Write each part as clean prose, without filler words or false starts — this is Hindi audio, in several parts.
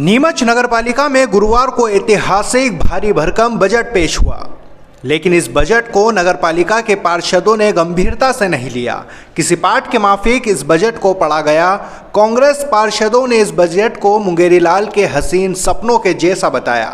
नीमच नगरपालिका में गुरुवार को ऐतिहासिक भारी भरकम बजट पेश हुआ, लेकिन इस बजट को नगरपालिका के पार्षदों ने गंभीरता से नहीं लिया। किसी पाठ के माफिक इस बजट को पढ़ा गया। कांग्रेस पार्षदों ने इस बजट को मुंगेरी लाल के हसीन सपनों के जैसा बताया,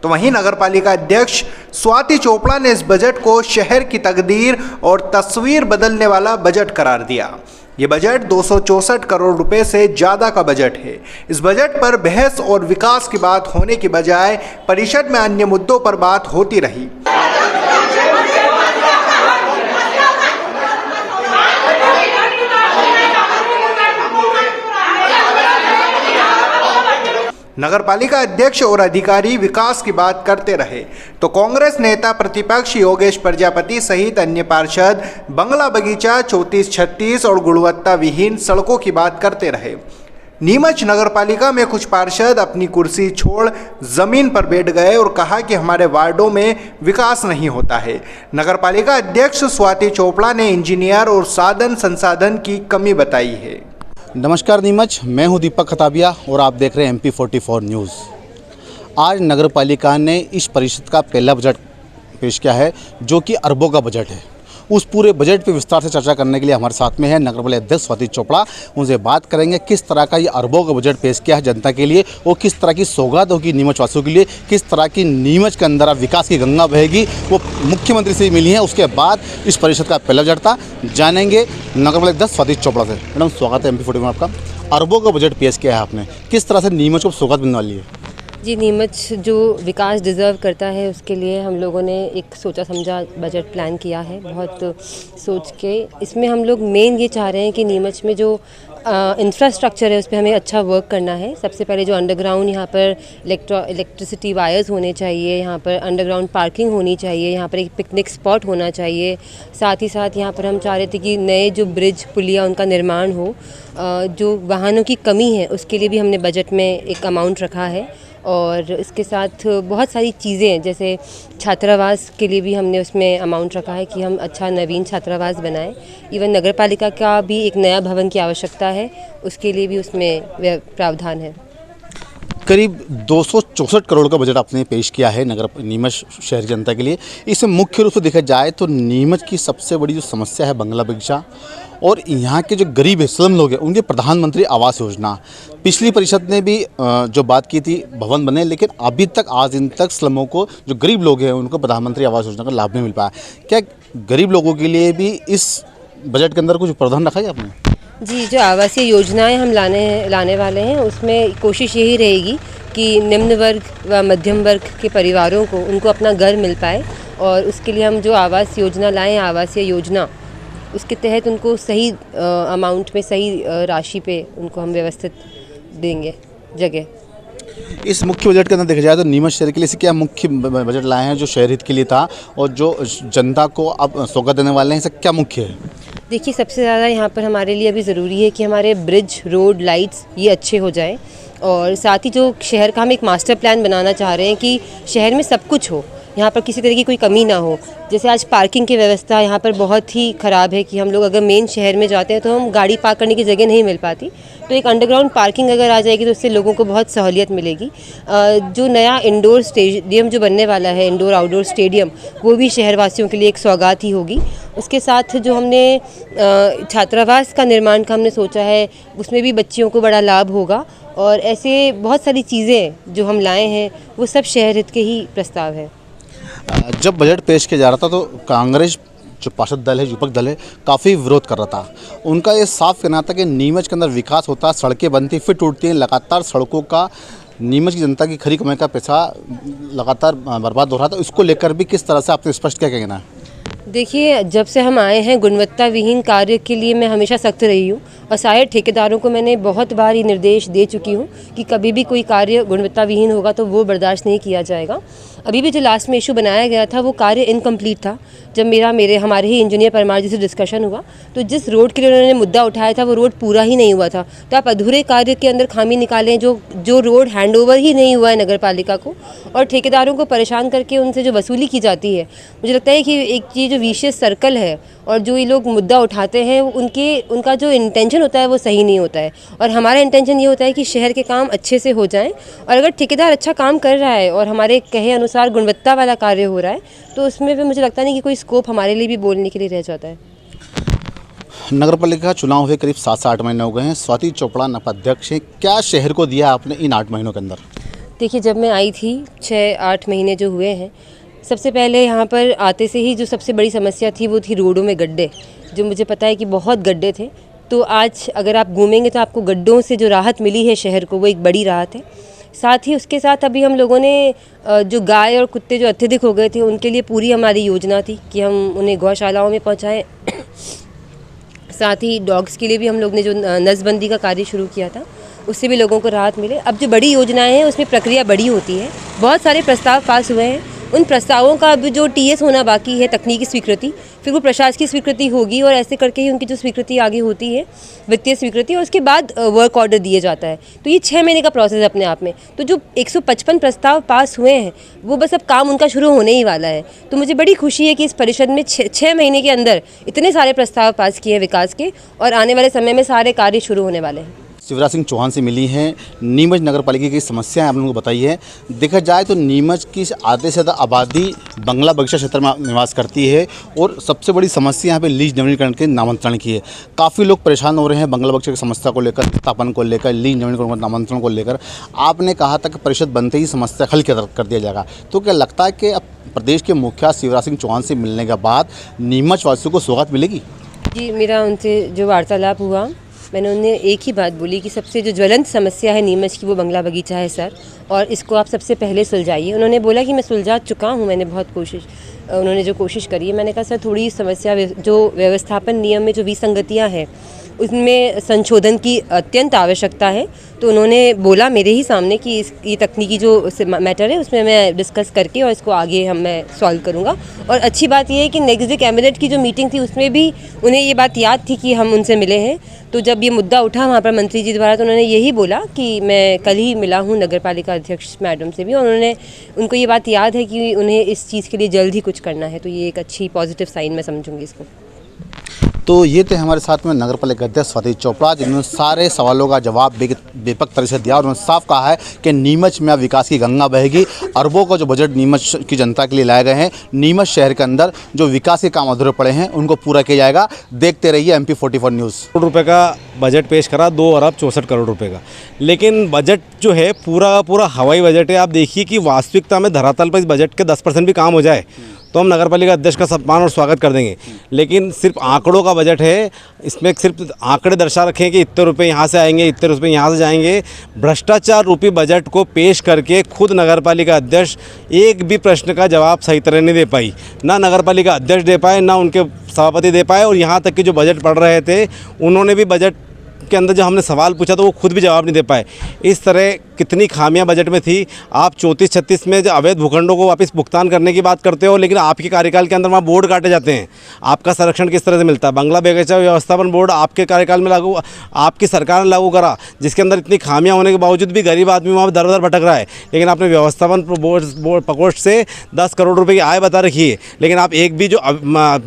तो वहीं नगरपालिका अध्यक्ष स्वाति चोपड़ा ने इस बजट को शहर की तकदीर और तस्वीर बदलने वाला बजट करार दिया। ये बजट 264 करोड़ रुपए से ज़्यादा का बजट है। इस बजट पर बहस और विकास की बात होने की बजाय परिषद में अन्य मुद्दों पर बात होती रही। नगरपालिका अध्यक्ष और अधिकारी विकास की बात करते रहे, तो कांग्रेस नेता प्रतिपक्ष योगेश प्रजापति सहित अन्य पार्षद बंगला बगीचा 34-36 और गुणवत्ता विहीन सड़कों की बात करते रहे। नीमच नगरपालिका में कुछ पार्षद अपनी कुर्सी छोड़ जमीन पर बैठ गए और कहा कि हमारे वार्डों में विकास नहीं होता है। नगरपालिका अध्यक्ष स्वाति चोपड़ा ने इंजीनियर और साधन संसाधन की कमी बताई है। नमस्कार नीमच, मैं हूं दीपक खताबिया और आप देख रहे हैं MP44 न्यूज़। आज नगरपालिका ने इस परिषद का पहला बजट पेश किया है, जो कि अरबों का बजट है। उस पूरे बजट पे विस्तार से चर्चा करने के लिए हमारे साथ में है नगरपालिका अध्यक्ष स्वाति चोपड़ा। उनसे बात करेंगे किस तरह का ये अरबों का बजट पेश किया है जनता के लिए और किस तरह की सौगात होगी नीमच वासियों के लिए, किस तरह की नीमच के अंदर अब विकास की गंगा बहेगी, वो मुख्यमंत्री से मिली है। उसके बाद इस परिषद का पहला बजट था, जानेंगे नगरपालिका अध्यक्ष स्वाति चोपड़ा से। मैडम स्वागत है MP44 में आपका। अरबों का बजट पेश किया है आपने, किस तरह से नीमच को सौगात मिलने वाली है? जी, नीमच जो विकास डिज़र्व करता है उसके लिए हम लोगों ने एक सोचा समझा बजट प्लान किया है, बहुत सोच के। इसमें हम लोग मेन ये चाह रहे हैं कि नीमच में जो इंफ्रास्ट्रक्चर है उस पर हमें अच्छा वर्क करना है। सबसे पहले जो अंडरग्राउंड यहाँ पर इलेक्ट्रिसिटी वायर्स होने चाहिए, यहाँ पर अंडरग्राउंड पार्किंग होनी चाहिए, यहाँ पर एक पिकनिक स्पॉट होना चाहिए। साथ ही साथ यहाँ पर हम चाह रहे थे कि नए जो ब्रिज पुलिया उनका निर्माण हो। जो वाहनों की कमी है उसके लिए भी हमने बजट में एक अमाउंट रखा है और इसके साथ बहुत सारी चीज़ें हैं, जैसे छात्रावास के लिए भी हमने उसमें अमाउंट रखा है कि हम अच्छा नवीन छात्रावास बनाएं। इवन नगरपालिका का भी एक नया भवन की आवश्यकता है, उसके लिए भी उसमें प्रावधान है। करीब 264 करोड़ का बजट आपने पेश किया है नीमच शहर जनता के लिए। इसमें मुख्य रूप से देखा जाए तो नीमच की सबसे बड़ी जो समस्या है बंगला बगीचा और यहाँ के जो गरीब है, स्लम लोग हैं, उनके प्रधानमंत्री आवास योजना। पिछली परिषद ने भी जो बात की थी भवन बने, लेकिन अभी तक आज दिन तक स्लमों को, जो गरीब लोग हैं, उनको प्रधानमंत्री आवास योजना का लाभ नहीं मिल पाया। क्या गरीब लोगों के लिए भी इस बजट के अंदर कुछ प्रावधान रखा है आपने? जी, जो आवासीय योजनाएं हम लाने वाले हैं उसमें कोशिश यही रहेगी कि निम्न वर्ग व मध्यम वर्ग के परिवारों को उनको अपना घर मिल पाए, और उसके लिए हम जो आवास योजना लाएँ, आवासीय योजना, उसके तहत उनको सही अमाउंट में, सही राशि पे उनको हम व्यवस्थित देंगे जगह। इस मुख्य बजट के अंदर देखा जाए तो नीमच शहर के लिए से क्या मुख्य बजट लाए हैं जो शहर हित के लिए था और जो जनता को अब सौगात देने वाले हैं, इससे क्या मुख्य है? देखिए, सबसे ज़्यादा यहाँ पर हमारे लिए अभी ज़रूरी है कि हमारे ब्रिज, रोड, लाइट्स ये अच्छे हो जाएं, और साथ ही जो शहर का हम एक मास्टर प्लान बनाना चाह रहे हैं कि शहर में सब कुछ हो, यहाँ पर किसी तरह की कोई कमी ना हो। जैसे आज पार्किंग की व्यवस्था यहाँ पर बहुत ही ख़राब है कि हम लोग अगर मेन शहर में जाते हैं तो हम गाड़ी पार्क करने की जगह नहीं मिल पाती। तो एक अंडरग्राउंड पार्किंग अगर आ जाएगी तो उससे लोगों को बहुत सहूलियत मिलेगी। जो नया इंडोर स्टेडियम जो बनने वाला है, इंडोर आउटडोर स्टेडियम, वो भी शहरवासियों के लिए एक सौगात ही होगी। उसके साथ जो हमने छात्रावास का निर्माण का हमने सोचा है, उसमें भी बच्चियों को बड़ा लाभ होगा। और ऐसे बहुत सारी चीज़ें जो हम लाए हैं वो सब शहर हित के ही प्रस्ताव है। जब बजट पेश किया जा रहा था तो कांग्रेस जो पार्षद दल है, विपक्ष दल है, काफ़ी विरोध कर रहा था। उनका ये साफ कहना था कि नीमच के अंदर विकास होता, सड़कें बनती फिर टूटती हैं, लगातार सड़कों का नीमच की जनता की खरी कमाई का पैसा लगातार बर्बाद हो रहा था। इसको लेकर भी किस तरह से आपने स्पष्ट क्या कहना है? देखिए, जब से हम आए हैं गुणवत्ता विहीन कार्य के लिए मैं हमेशा सख्त रही हूँ, और सारे ठेकेदारों को मैंने बहुत बार ये निर्देश दे चुकी हूँ कि कभी भी कोई कार्य गुणवत्ता विहीन होगा तो वो बर्दाश्त नहीं किया जाएगा। अभी भी जो लास्ट में इशू बनाया गया था वो कार्य इनकम्प्लीट था। जब हमारे ही इंजीनियर परमार जी से डिस्कशन हुआ तो जिस रोड के लिए उन्होंने मुद्दा उठाया था वो रोड पूरा ही नहीं हुआ था। तो आप अधूरे कार्य के अंदर खामी निकालें, जो रोड हैंडओवर ही नहीं हुआ है नगर पालिका को, और ठेकेदारों को परेशान करके उनसे जो वसूली की जाती है। मुझे लगता है कि एक ये जो विशेष सर्कल है और जो ये लोग मुद्दा उठाते हैं उनका जो इंटेंशन होता है वो सही नहीं होता है। और हमारा इंटेंशन ये होता है कि शहर के काम अच्छे से हो जाएं, और अगर ठेकेदार अच्छा काम कर रहा है और हमारे कहे अनुसार गुणवत्ता वाला कार्य हो रहा है तो उसमें भी मुझे लगता नहीं कि कोई स्कोप हमारे लिए भी बोलने के लिए रह जाता है। नगर पालिका का चुनाव हुए करीब 7 से 8 महीने हो गए हैं। स्वाति चोपड़ा नपाध्यक्ष हैं। क्या शहर को दिया आपने इन 8 महीनों के अंदर? देखिए, जब मैं आई थी 6-8 महीने जो हुए हैं, सबसे पहले यहाँ पर आते से ही जो सबसे बड़ी समस्या थी वो थी रोडों में गड्ढे, जो मुझे पता है कि बहुत गड्ढे थे। तो आज अगर आप घूमेंगे तो आपको गड्ढों से जो राहत मिली है शहर को, वो एक बड़ी राहत है। साथ ही उसके साथ अभी हम लोगों ने जो गाय और कुत्ते जो अत्यधिक हो गए थे उनके लिए पूरी हमारी योजना थी कि हम उन्हें गौशालाओं में पहुँचाएँ। साथ ही डॉग्स के लिए भी हम लोग ने जो नसबंदी का कार्य शुरू किया था उससे भी लोगों को राहत मिले। अब जो बड़ी योजनाएं हैं उसमें प्रक्रिया बड़ी होती है, बहुत सारे प्रस्ताव पास हुए हैं। उन प्रस्तावों का अब जो टीएस होना बाकी है, तकनीकी स्वीकृति, फिर वो प्रशासकीय स्वीकृति होगी और ऐसे करके ही उनकी जो स्वीकृति आगे होती है, वित्तीय स्वीकृति, और उसके बाद वर्क ऑर्डर दिए जाता है। तो ये 6 महीने का प्रोसेस है अपने आप में। तो जो 155 प्रस्ताव पास हुए हैं वो बस अब काम उनका शुरू होने ही वाला है। तो मुझे बड़ी खुशी है कि इस परिषद में 6 महीने के अंदर इतने सारे प्रस्ताव पास किए हैं विकास के, और आने वाले समय में सारे कार्य शुरू होने वाले हैं। शिवराज सिंह चौहान से मिली हैं। नीमच नगर पालिका की समस्याएं आप लोगों को बताई है। देखा जाए तो नीमच की आधे से ज़्यादा आबादी बंगला बगीचा क्षेत्र में निवास करती है, और सबसे बड़ी समस्या यहाँ पे लीज नवीनीकरण के नामांतरण की है। काफ़ी लोग परेशान हो रहे हैं बंगला बगीचा की समस्या को लेकर, स्थापन को लेकर, लीज नवीनीकरण नामांतरण को लेकर। आपने कहा था कि परिषद बनते ही समस्या हल कर दिया जाएगा, तो क्या लगता है कि अब प्रदेश के मुखिया शिवराज सिंह चौहान से मिलने के बाद नीमच वासियों को सौगात मिलेगी? जी, मेरा उनसे जो वार्तालाप हुआ, मैंने उन्हें एक ही बात बोली कि सबसे जो ज्वलंत समस्या है नीमच की वो बंगला बगीचा है सर, और इसको आप सबसे पहले सुलझाइए। उन्होंने बोला कि मैं सुलझा चुका हूँ, मैंने बहुत उन्होंने जो कोशिश करी है। मैंने कहा सर, थोड़ी समस्या जो व्यवस्थापन नियम में जो विसंगतियाँ हैं उसमें संशोधन की अत्यंत आवश्यकता है। तो उन्होंने बोला मेरे ही सामने कि ये तकनीकी जो मैटर है उसमें मैं डिस्कस करके और इसको आगे मैं सॉल्व करूँगा। और अच्छी बात यह है कि नेक्स्ट डे कैबिनेट की जो मीटिंग थी उसमें भी उन्हें ये बात याद थी कि हम उनसे मिले हैं। तो जब ये मुद्दा उठा वहाँ पर मंत्री जी द्वारा, तो उन्होंने यही बोला कि मैं कल ही मिला हूँ नगर पालिका अध्यक्ष मैडम से भी, और उनको ये बात याद है कि उन्हें इस चीज़ के लिए जल्द ही कुछ करना है। तो ये एक अच्छी पॉजिटिव साइन मैं समझूंगी इसको। तो ये थे हमारे साथ में नगर पालिका अध्यक्ष स्वाति चोपड़ा, जिन्होंने सारे सवालों का जवाब व्यापक तरह से दिया। उन्होंने साफ कहा है कि नीमच में अब विकास की गंगा बहेगी। अरबों का जो बजट नीमच की जनता के लिए लाए गए हैं, नीमच शहर के अंदर जो विकास के काम अधूरे पड़े हैं उनको पूरा किया जाएगा। देखते रहिए MP44 न्यूज़। करोड़ रुपए का बजट पेश करा, 2 अरब 64 करोड़ रुपए का, लेकिन बजट जो है पूरा हवाई बजट है। आप देखिए कि वास्तविकता में धरातल पर इस बजट के 10% भी काम हो जाए तो हम नगर पालिका अध्यक्ष का सम्मान और स्वागत कर देंगे। लेकिन सिर्फ आंकड़ों का बजट है, इसमें सिर्फ आंकड़े दर्शा रखें कि इतने रुपए यहाँ से आएंगे, इतने रुपए यहाँ से जाएंगे। भ्रष्टाचार रूपी बजट को पेश करके खुद नगर पालिका अध्यक्ष एक भी प्रश्न का जवाब सही तरह नहीं दे पाई। ना नगर पालिका अध्यक्ष दे पाए, ना उनके सभापति दे पाए, और यहाँ तक कि जो बजट पढ़ रहे थे उन्होंने भी बजट के अंदर जब हमने सवाल पूछा तो वो खुद भी जवाब नहीं दे पाए। इस तरह कितनी खामियां बजट में थी। आप 34-36 में जो अवैध भूखंडों को वापस भुगतान करने की बात करते हो, लेकिन आपके कार्यकाल के अंदर वहाँ बोर्ड काटे जाते हैं। आपका संरक्षण किस तरह से मिलता है? बंगला बगीचा व्यवस्थापन बोर्ड आपके कार्यकाल में लागू, आपकी सरकार ने लागू करा, जिसके अंदर इतनी खामियां होने के बावजूद भी गरीब आदमी वहाँ दर दर भटक रहा है। लेकिन आपने व्यवस्थापन बोर्ड प्रकोष्ठ से 10 करोड़ रुपये की आय बता रखी है, लेकिन आप एक भी जो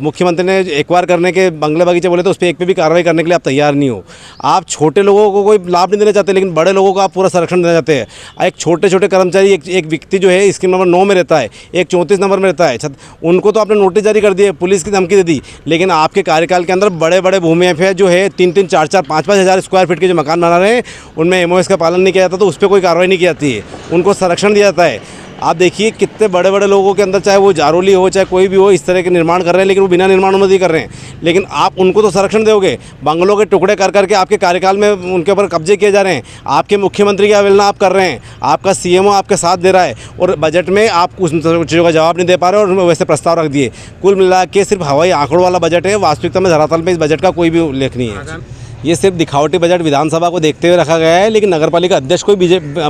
मुख्यमंत्री ने एक्वायर करने के बंगले बगीचे बोले तो उस पर एक पे भी कार्रवाई करने के लिए आप तैयार नहीं हो। आप छोटे लोगों को कोई लाभ नहीं देना चाहते, लेकिन बड़े लोगों को आप पूरा संरक्षण देना चाहते हैं। एक छोटे कर्मचारी, एक व्यक्ति जो है स्कीम नंबर 9 में रहता है, एक 34 नंबर में रहता है, उनको तो आपने नोटिस जारी कर दिए, पुलिस की धमकी दे दी। लेकिन आपके कार्यकाल के अंदर बड़े बड़े भूमि पे जो है 3-3, 4-4, 5-5 हज़ार स्क्वायर फीट के जो मकान बना रहे हैं उनमें MOS का पालन नहीं किया जाता, तो उस पर कोई कार्रवाई नहीं की जाती है, उनको संरक्षण दिया जाता है। आप देखिए कितने बड़े बड़े लोगों के अंदर, चाहे वो जारोली हो चाहे कोई भी हो, इस तरह के निर्माण कर रहे हैं, लेकिन वो बिना निर्माण अनुमति कर रहे हैं। लेकिन आप उनको तो संरक्षण दोगे, बंगलों के टुकड़े कर करके आपके कार्यकाल में उनके ऊपर कब्जे किए जा रहे हैं। आपके मुख्यमंत्री की अवहेलना आप कर रहे हैं, आपका CMO आपके साथ दे रहा है, और बजट में आप उस चीज़ों का जवाब नहीं दे पा रहे और वैसे प्रस्ताव रख दिए। कुल मिला के सिर्फ हवाई आंकड़ों वाला बजट है, वास्तविकता में धरातल में इस बजट का कोई भी उल्लेख नहीं है। ये सिर्फ दिखावटी बजट विधानसभा को देखते हुए रखा गया है, लेकिन नगरपालिका अध्यक्ष कोई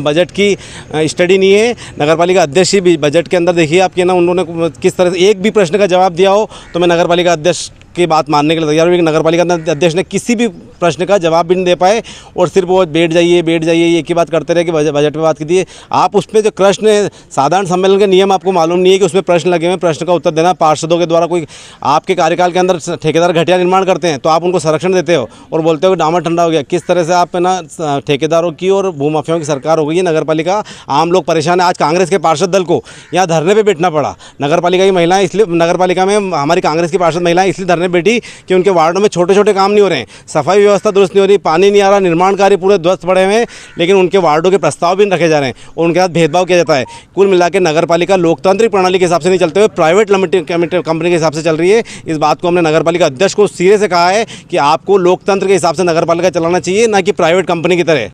बजट की स्टडी नहीं है। नगरपालिका अध्यक्ष ही बजट के अंदर देखिए आपके ना उन्होंने किस तरह से एक भी प्रश्न का जवाब दिया हो तो मैं नगरपालिका अध्यक्ष की बात मानने के लिए तैयार हूँ। लेकिन नगरपालिका अध्यक्ष ने किसी भी प्रश्न का जवाब भी नहीं दे पाए और सिर्फ वो बैठ जाइए ये की बात करते रहे कि बजट पे बात की थी। आप उसमें जो प्रश्न है, साधारण सम्मेलन के नियम आपको मालूम नहीं है कि उसमें प्रश्न लगे हुए, प्रश्न का उत्तर देना पार्षदों के द्वारा। कोई आपके कार्यकाल के अंदर ठेकेदार घटिया निर्माण करते हैं तो आप उनको संरक्षण देते हो और बोलते हो कि डामर ठंडा हो गया। किस तरह से आप ना ठेकेदारों की और भूमाफियाओं की सरकार हो गई है नगरपालिका। आम लोग परेशान है। आज कांग्रेस के पार्षद दल को यहाँ धरने पर बैठना पड़ा। नगरपालिका की महिलाएं इसलिए, नगरपालिका में हमारी कांग्रेस की पार्षद महिलाएं इसलिए धरने बैठी कि उनके वार्डों में छोटे छोटे काम नहीं हो रहे हैं, सफाई व्यवस्था दुरुस्त नहीं हो रही, पानी नहीं आ रहा, निर्माण कार्य पूरे ध्वस्त पड़े हुए हैं, लेकिन उनके वार्डों के प्रस्ताव भी नहीं रखे जा रहे हैं और उनके साथ भेदभाव किया जाता है। कुल मिलाकर नगरपालिका लोकतांत्रिक प्रणाली के हिसाब से नहीं चलते हुए प्राइवेट लिमिटेड कंपनी के हिसाब से चल रही है। इस बात को हमने नगरपालिका अध्यक्ष को सिरे से कहा है कि आपको लोकतंत्र के हिसाब से नगरपालिका चलाना चाहिए, ना कि प्राइवेट कंपनी की तरह।